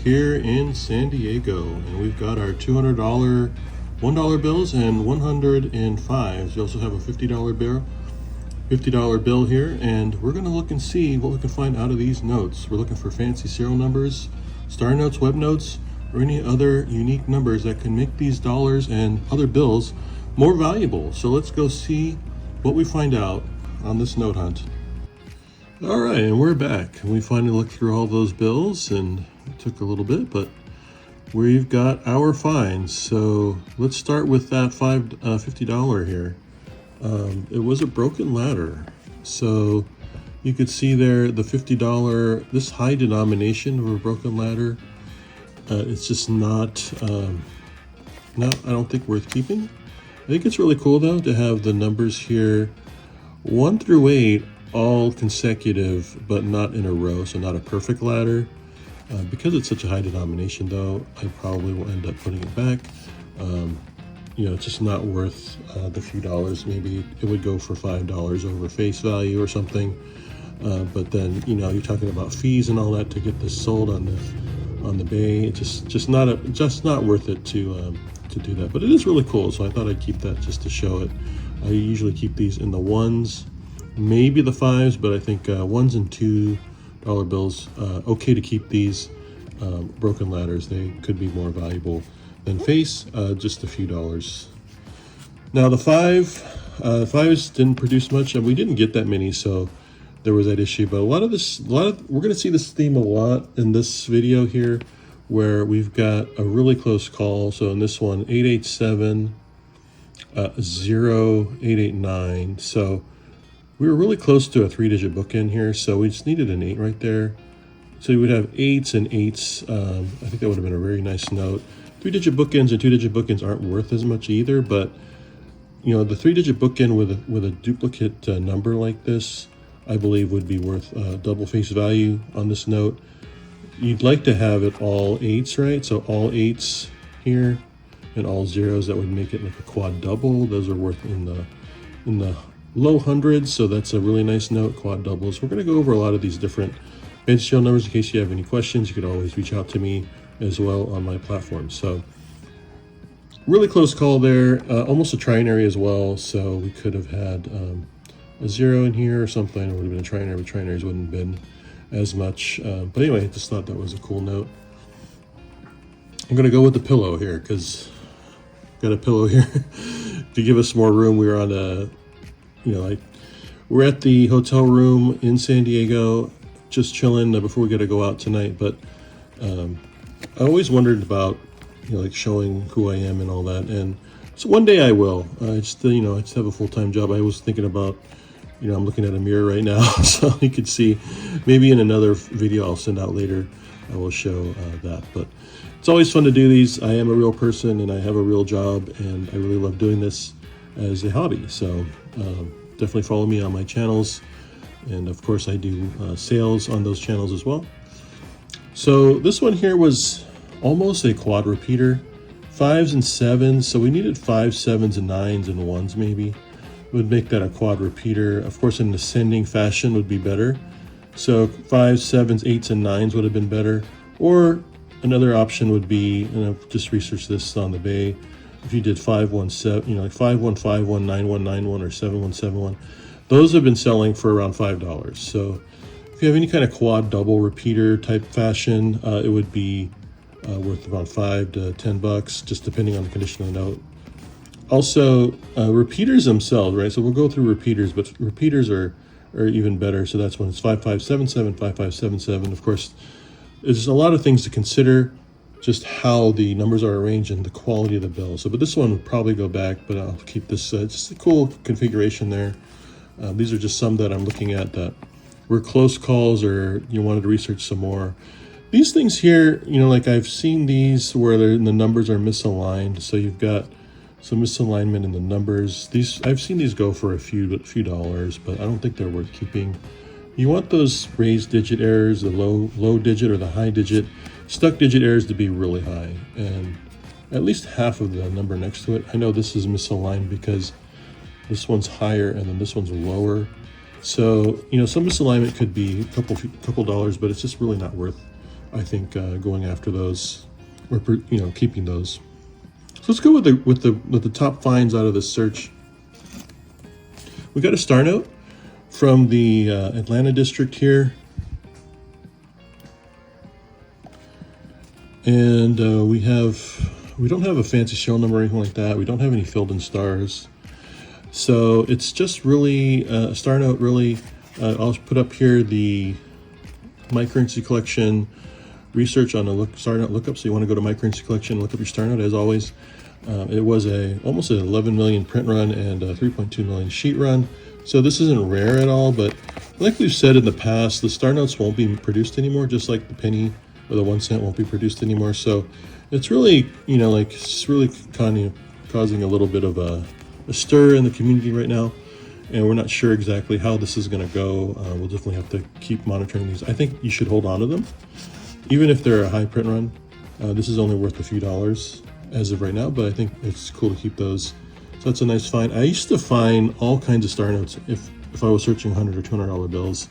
here in San Diego, and we've got our $200 $1 bills and 105s. We also have a $50 bill here, and we're going to look and see what we can find out of these notes. We're looking for fancy serial numbers, star notes, web notes, or any other unique numbers that can make these dollars and other bills more valuable. So let's go see what we find out on this note hunt. All right, and we're back. We finally looked through all those bills, and it took a little bit, but we've got our finds. So let's start with that $50 here. It was a broken ladder. So you could see there the $50, this high denomination of a broken ladder. It's just not, I don't think worth keeping. I think it's really cool though to have the numbers here 1 through 8 all consecutive, but not in a row, so not a perfect ladder. Because it's such a high denomination though, I probably will end up putting it back. It's just not worth the few dollars. Maybe it would go for $5 over face value or something. But then, you're talking about fees and all that to get this sold on the bay. It's just not worth it to do that. But it is really cool, so I thought I'd keep that just to show it. I usually keep these in the ones, maybe the fives, but I think $1 and $2 bills, okay to keep these broken ladders. They could be more valuable than face, just a few dollars. Now the fives didn't produce much, and we didn't get that many, so there was that issue. But we're going to see this theme a lot in this video here, where we've got a really close call. So in this one, 887, 0889. So we were really close to a 3-digit bookend here, so we just needed an 8 right there. So you would have 8s and 8s. I think that would have been a very nice note. 3-digit bookends and 2-digit bookends aren't worth as much either, but the 3-digit bookend with a duplicate number like this, I believe would be worth double face value on this note. You'd like to have it all 8s, right? So all 8s here and all 0s. That would make it like a quad double. Those are worth in the low hundreds, so that's a really nice note, quad doubles. We're going to go over a lot of these different fancy serial numbers. In case you have any questions, you could always reach out to me as well on my platform. So really close call there, almost a trinary as well, so we could have had a 0 in here or something. It would have been a trinary, but trinaries wouldn't have been as much. But anyway, I just thought that was a cool note. I'm going to go with the pillow here, because I've got a pillow here to give us more room. We were on we're at the hotel room in San Diego, just chilling before we got to go out tonight. But I always wondered about, showing who I am and all that. And so one day I will. I just have a full-time job. I was thinking about, I'm looking at a mirror right now, so you could see. Maybe in another video I'll send out later, I will show that. But it's always fun to do these. I am a real person and I have a real job, and I really love doing this as a hobby. So definitely follow me on my channels, and of course I do sales on those channels as well. So this one here was almost a quad repeater, 5s and 7s. So we needed 5s, 7s, and 9s and 1s maybe. Would make that a quad repeater. Of course, in an ascending fashion would be better. So 5s, 7s, 8s, and 9s would have been better. Or another option would be, and I've just researched this on the bay, if you did 517, like 5151, 9191, or 7171, those have been selling for around $5. So if you have any kind of quad double repeater type fashion, it would be worth about $5 to $10, just depending on the condition of the note. Also, repeaters themselves, right? So we'll go through repeaters, but repeaters are even better. So that's when it's 5577, 5577. Of course, there's a lot of things to consider, just how the numbers are arranged and the quality of the bill. So, but this one would probably go back, but I'll keep this. Just a cool configuration there. These are just some that I'm looking at that were close calls, or you wanted to research some more. These things here, like I've seen these where the numbers are misaligned. So you've got some misalignment in the numbers. I've seen these go for a few dollars, but I don't think they're worth keeping. You want those raised digit errors, the low digit or the high digit, stuck digit errors to be really high, and at least half of the number next to it. I know this is misaligned because this one's higher and then this one's lower. So, some misalignment could be a couple dollars, but it's just really not worth I think going after those, or keeping those. So let's go with the top finds out of this search. We got a star note from the Atlanta district here, and we don't have a fancy serial number or anything like that. We don't have any filled in stars, so it's just really a star note. Really, I'll put up here the My Currency Collection research on the star note lookup. So you want to go to My Currency Collection, look up your star note as always. It was almost an 11 million print run and a 3.2 million sheet run. So this isn't rare at all, but like we've said in the past, the star notes won't be produced anymore, just like the penny or the 1 cent won't be produced anymore. So it's really, it's really kind of causing a little bit of a stir in the community right now. And we're not sure exactly how this is going to go. We'll definitely have to keep monitoring these. I think you should hold on to them, even if they're a high print run. This is only worth a few dollars as of right now, but I think it's cool to keep those. So that's a nice find. I used to find all kinds of star notes. If I was searching $100 or $200 bills,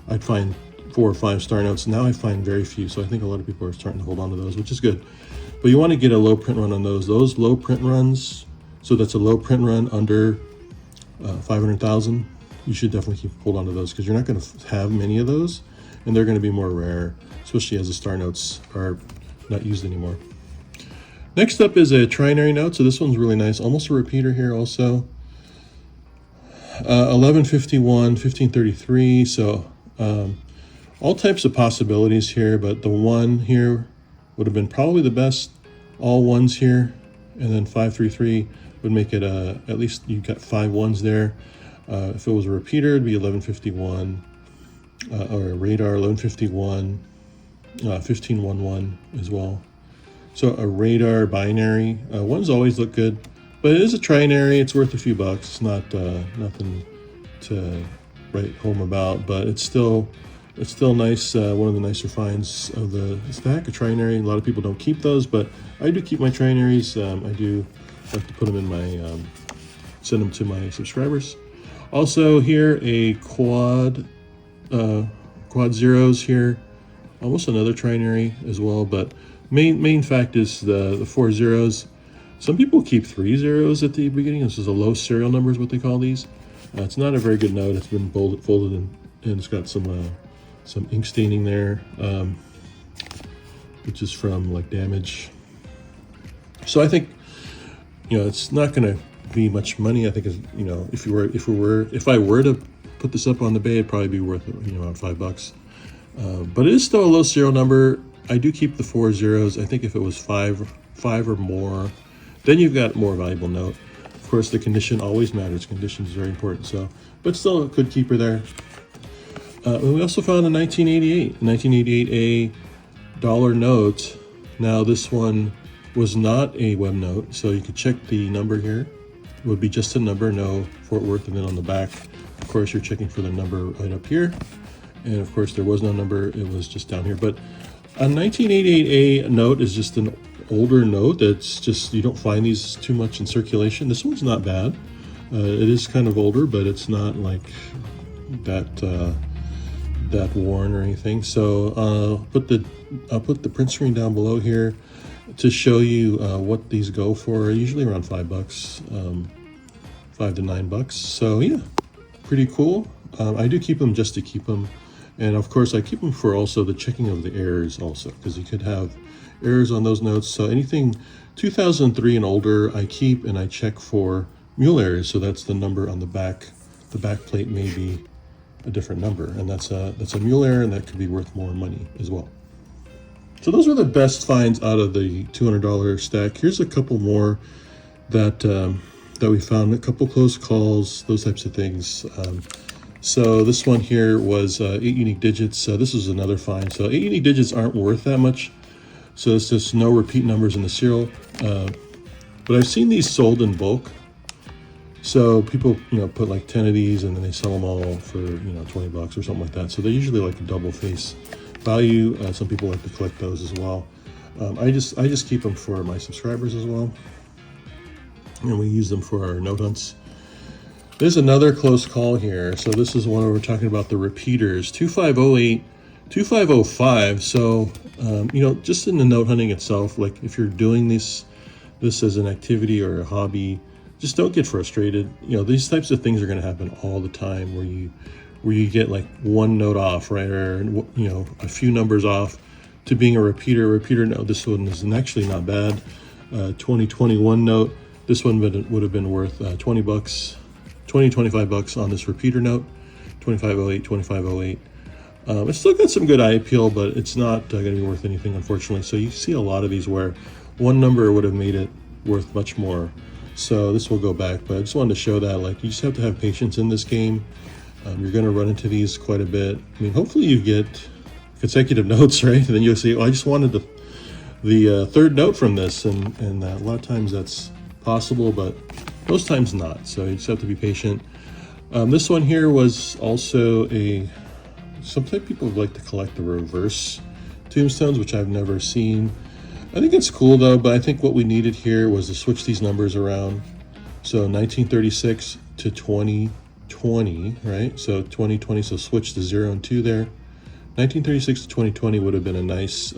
I'd find 4 or 5 star notes. Now I find very few. So I think a lot of people are starting to hold on to those, which is good. But you want to get a low print run on those. Those low print runs, so that's a low print run under 500,000. You should definitely hold on to those, because you're not going to have many of those, and they're going to be more rare, especially as the star notes are not used anymore. Next up is a trinary note. So this one's really nice, almost a repeater here also. 1151, 1533. So all types of possibilities here, but the 1 here would have been probably the best. All 1s here, and then 533 would make it at least you got 5 1s there. If it was a repeater, it'd be 1151, or a radar 1151, 1511 as well. So a radar binary, 1s always look good, but it is a trinary. It's worth a few bucks. It's not nothing to write home about, but it's still nice. One of the nicer finds of the stack, a trinary. A lot of people don't keep those, but I do keep my trinaries. I do like to put them in my, send them to my subscribers. Also here, a quad zeros here, almost another trinary as well, but main fact is the 4 zeros. Some people keep 3 zeros at the beginning. This is a low serial number is what they call these. It's not a very good note. It's been folded and it's got some ink staining there, which is from like damage. So I think, it's not going to be much money. I think, if I were to put this up on the bay, it'd probably be worth around $5. But it is still a low serial number. I do keep the 4 zeros. I think if it was five or more, then you've got more valuable note. Of course, the condition always matters. Condition is very important. So, but still a good keeper there. And we also found a 1988 $1 note. Now this one was not a web note, so you could check the number here. It would be just a number, no Fort Worth, and then on the back, of course, you're checking for the number right up here. And of course, there was no number. It was just down here. But a 1988A note is just an older note that's just, you don't find these too much in circulation. This one's not bad. It is kind of older, but it's not like that worn or anything. So I'll put the print screen down below here to show you what these go for. Usually around $5, $5 to $9. So yeah, pretty cool. I do keep them just to keep them. And of course, I keep them for also the checking of the errors also, because you could have errors on those notes. So anything 2003 and older, I keep and I check for mule errors. So that's the number on the back. The back plate may be a different number, and that's a mule error, and that could be worth more money as well. So those were the best finds out of the $200 stack. Here's a couple more that we found, a couple close calls, those types of things. So this one here was 8 unique digits. This is another find. So 8 unique digits aren't worth that much. So it's just no repeat numbers in the serial. But I've seen these sold in bulk. So people, put like 10 of these and then they sell them all for, $20 or something like that. So they're usually like a double face value. Some people like to collect those as well. I just keep them for my subscribers as well. And we use them for our note hunts. There's another close call here. So this is one where we're talking about the repeaters, 2508, 2505. So Just in the note hunting itself, like if you're doing this as an activity or a hobby, just don't get frustrated. These types of things are going to happen all the time where you get like one note off, right? Or, a few numbers off to being a repeater note. This one is actually not bad. 2021 note. This one would have been worth $20, 25 bucks on this repeater note. 2508, 2508. It's still got some good eye appeal, but it's not going to be worth anything, unfortunately. So you see a lot of these where one number would have made it worth much more. So this will go back, but I just wanted to show that, like, you just have to have patience in this game. You're going to run into these quite a bit. I mean, hopefully you get consecutive notes, right? And then you'll see, I just wanted the third note from this, and a lot of times that's possible, but most times not. So you just have to be patient. This one here was also some people like to collect the reverse tombstones, which I've never seen. I think it's cool though, but I think what we needed here was to switch these numbers around. So 1936 to 2020, right? So 2020, so switch the 0 and 2 there. 1936 to 2020 would have been a nice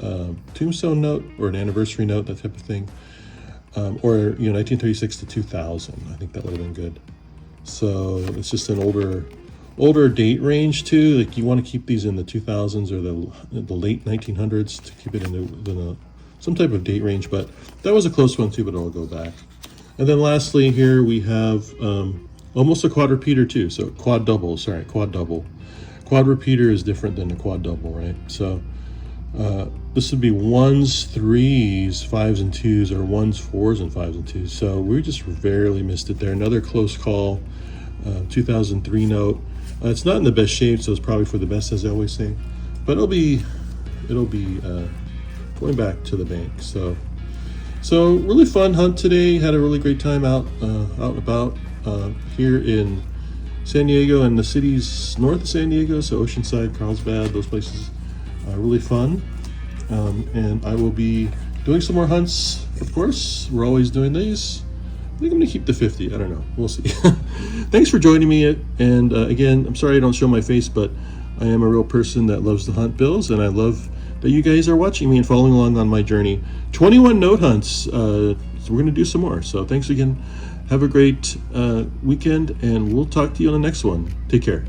tombstone note or an anniversary note, that type of thing. Or 1936 to 2000. I think that would have been good. So it's just an older date range too. Like you want to keep these in the 2000s or the late 1900s to keep it in some type of date range. But that was a close one too, but it'll go back. And then lastly here we have almost a quad repeater too. So quad double. Quad repeater is different than a quad double, right? So this would be 1s, 3s, 5s, and 2s, or 1s, 4s, and 5s and 2s. So we just barely missed it there. Another close call. 2003 note. It's not in the best shape, so it's probably for the best, as I always say. But it'll be going back to the bank. So really fun hunt today. Had a really great time out and about here in San Diego and the cities north of San Diego. So Oceanside, Carlsbad, those places are really fun. And I will be doing some more hunts. Of course, we're always doing these. I think I'm going to keep the 50. I don't know. We'll see. Thanks for joining me. And again, I'm sorry I don't show my face, but I am a real person that loves to hunt bills, and I love that you guys are watching me and following along on my journey. 21 note hunts. So we're going to do some more. So thanks again. Have a great weekend, and we'll talk to you on the next one. Take care.